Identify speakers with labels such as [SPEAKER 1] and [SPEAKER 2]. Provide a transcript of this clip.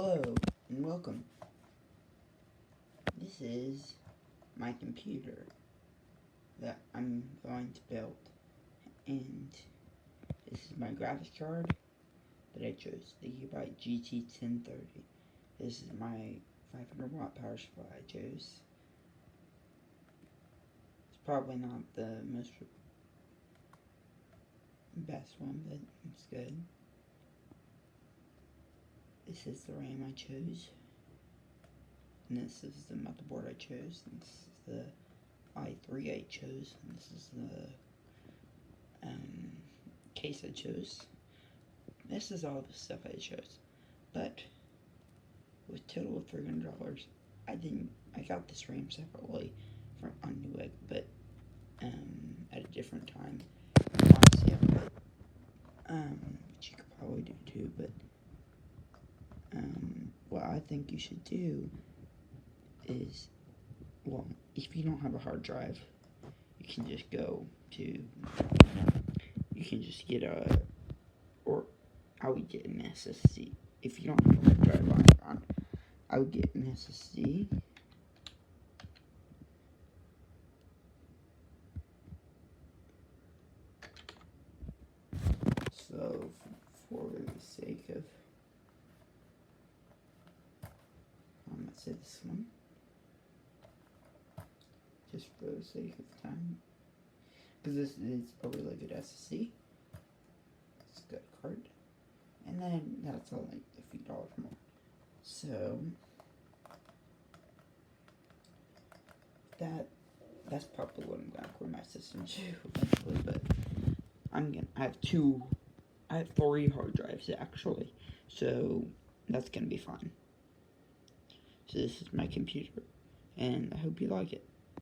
[SPEAKER 1] Hello and welcome. This is my computer that I'm going to build, and this is my graphics card that I chose, the Gigabyte GT1030. This is my 500 watt power supply I chose. It's probably not the best one, but it's good. This is the RAM I chose. And this is the motherboard I chose. And this is the i3 I chose. And this is the case I chose. This is all the stuff I chose. But with a total of $300, I got this RAM separately on Newegg, but at a different time. Honestly, which you could probably do too, but what I think you should do is, well, if you don't have a hard drive, you can just get I would get an SSD. If you don't have a hard drive on, I would get an SSD. So, for the sake of, I'm going to say this one, just for the sake of time, because this is a really good SSD. It's a good card, and then that's all like a few dollars more. So that's probably what I'm gonna core my system to eventually. But I have 3 hard drives actually, so that's gonna be fine. So this is my computer, and I hope you like it.